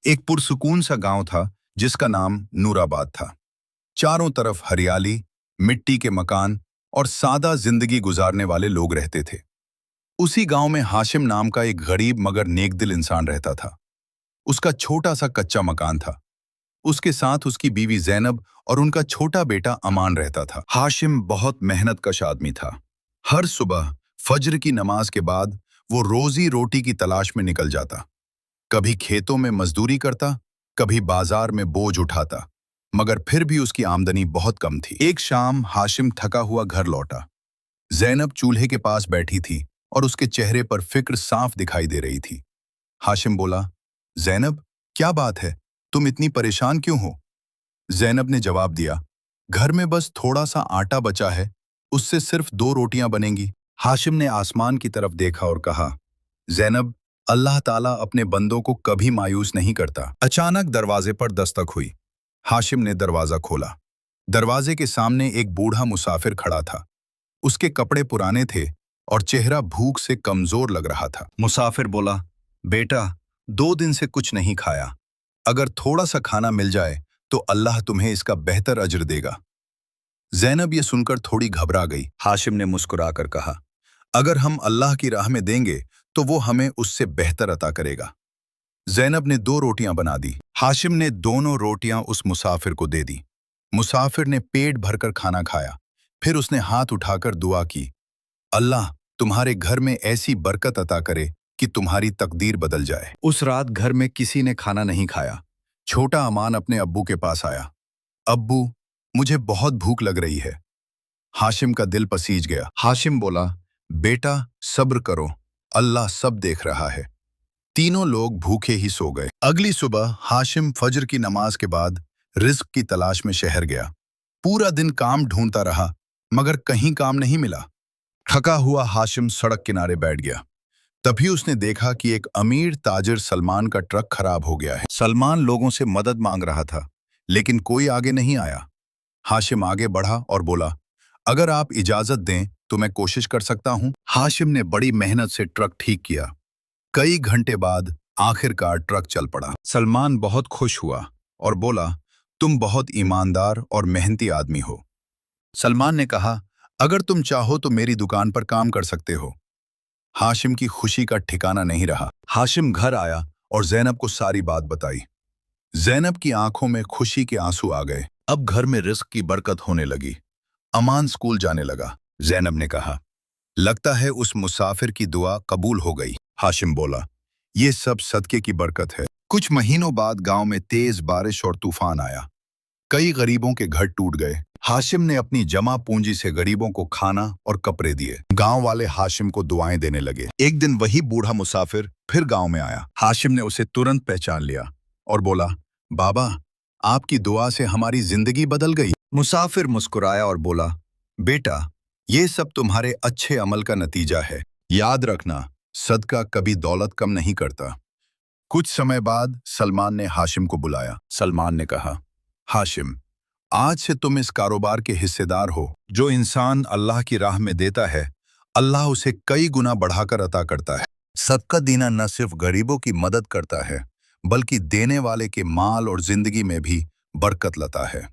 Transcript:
एक पुरसुकून सा गांव था जिसका नाम नूराबाद था। चारों तरफ हरियाली, मिट्टी के मकान और सादा जिंदगी गुजारने वाले लोग रहते थे। उसी गांव में हाशिम नाम का एक गरीब मगर नेकदिल इंसान रहता था। उसका छोटा सा कच्चा मकान था। उसके साथ उसकी बीवी जैनब और उनका छोटा बेटा अमान रहता था। हाशिम बहुत मेहनतकश आदमी था। हर सुबह फज्र की नमाज के बाद वो रोजी रोटी की तलाश में निकल जाता। कभी खेतों में मजदूरी करता, कभी बाजार में बोझ उठाता, मगर फिर भी उसकी आमदनी बहुत कम थी। एक शाम हाशिम थका हुआ घर लौटा। जैनब चूल्हे के पास बैठी थी और उसके चेहरे पर फिक्र साफ दिखाई दे रही थी। हाशिम बोला, जैनब, क्या बात है, तुम इतनी परेशान क्यों हो? जैनब ने जवाब दिया, घर में बस थोड़ा सा आटा बचा है, उससे सिर्फ 2 रोटियां बनेंगी। हाशिम ने आसमान की तरफ देखा और कहा, जैनब, अल्लाह ताला अपने बंदों को कभी मायूस नहीं करता। अचानक दरवाजे पर दस्तक हुई। हाशिम ने दरवाजा खोला। दरवाजे के सामने एक बूढ़ा मुसाफिर खड़ा था। उसके कपड़े पुराने थे और चेहरा भूख से कमजोर लग रहा था। मुसाफिर बोला, बेटा, 2 दिन से कुछ नहीं खाया। अगर थोड़ा सा खाना मिल जाए तो अल्लाह तुम्हें इसका बेहतर अजर देगा। जैनब ये सुनकर थोड़ी घबरा गई। हाशिम ने मुस्कुराकर कहा, अगर हम अल्लाह की राह में देंगे तो वो हमें उससे बेहतर अता करेगा। जैनब ने 2 रोटियां बना दी। हाशिम ने दोनों रोटियां उस मुसाफिर को दे दी। मुसाफिर ने पेट भरकर खाना खाया। फिर उसने हाथ उठाकर दुआ की, अल्लाह तुम्हारे घर में ऐसी बरकत अता करे कि तुम्हारी तकदीर बदल जाए। उस रात घर में किसी ने खाना नहीं खाया। छोटा अमान अपने अब्बू के पास आया। अब्बू, मुझे बहुत भूख लग रही है। हाशिम का दिल पसीज गया। हाशिम बोला, बेटा, सब्र करो, अल्लाह सब देख रहा है। तीनों लोग भूखे ही सो गए। अगली सुबह हाशिम फज्र की नमाज के बाद रिज्क की तलाश में शहर गया। पूरा दिन काम ढूंढता रहा, मगर कहीं काम नहीं मिला। थका हुआ हाशिम सड़क किनारे बैठ गया। तभी उसने देखा कि एक अमीर ताजिर सलमान का ट्रक खराब हो गया है। सलमान लोगों से मदद मांग रहा था, लेकिन कोई आगे नहीं आया। हाशिम आगे बढ़ा और बोला, अगर आप इजाजत दें तो मैं कोशिश कर सकता हूं। हाशिम ने बड़ी मेहनत से ट्रक ठीक किया। कई घंटे बाद आखिरकार ट्रक चल पड़ा। सलमान बहुत खुश हुआ और बोला, तुम बहुत ईमानदार और मेहनती आदमी हो। सलमान ने कहा, अगर तुम चाहो तो मेरी दुकान पर काम कर सकते हो। हाशिम की खुशी का ठिकाना नहीं रहा। हाशिम घर आया और जैनब को सारी बात बताई। जैनब की आंखों में खुशी के आंसू आ गए। अब घर में रिज्क की बरकत होने लगी। अमान स्कूल जाने लगा। जैनब ने कहा, लगता है उस मुसाफिर की दुआ कबूल हो गई। हाशिम बोला, ये सब सदके की बरकत है। कुछ महीनों बाद गांव में तेज बारिश और तूफान आया। कई गरीबों के घर टूट गए। हाशिम ने अपनी जमा पूंजी से गरीबों को खाना और कपड़े दिए। गांव वाले हाशिम को दुआएं देने लगे। एक दिन वही बूढ़ा मुसाफिर फिर गांव में आया। हाशिम ने उसे तुरंत पहचान लिया और बोला, बाबा, आपकी दुआ से हमारी जिंदगी बदल गई। मुसाफिर मुस्कुराया और बोला, बेटा, ये सब तुम्हारे अच्छे अमल का नतीजा है। याद रखना, सदका कभी दौलत कम नहीं करता। कुछ समय बाद सलमान ने हाशिम को बुलाया। सलमान ने कहा, हाशिम, आज से तुम इस कारोबार के हिस्सेदार हो। जो इंसान अल्लाह की राह में देता है, अल्लाह उसे कई गुना बढ़ाकर अता करता है। सदका देना न सिर्फ गरीबों की मदद करता है, बल्कि देने वाले के माल और जिंदगी में भी बरकत लाता है।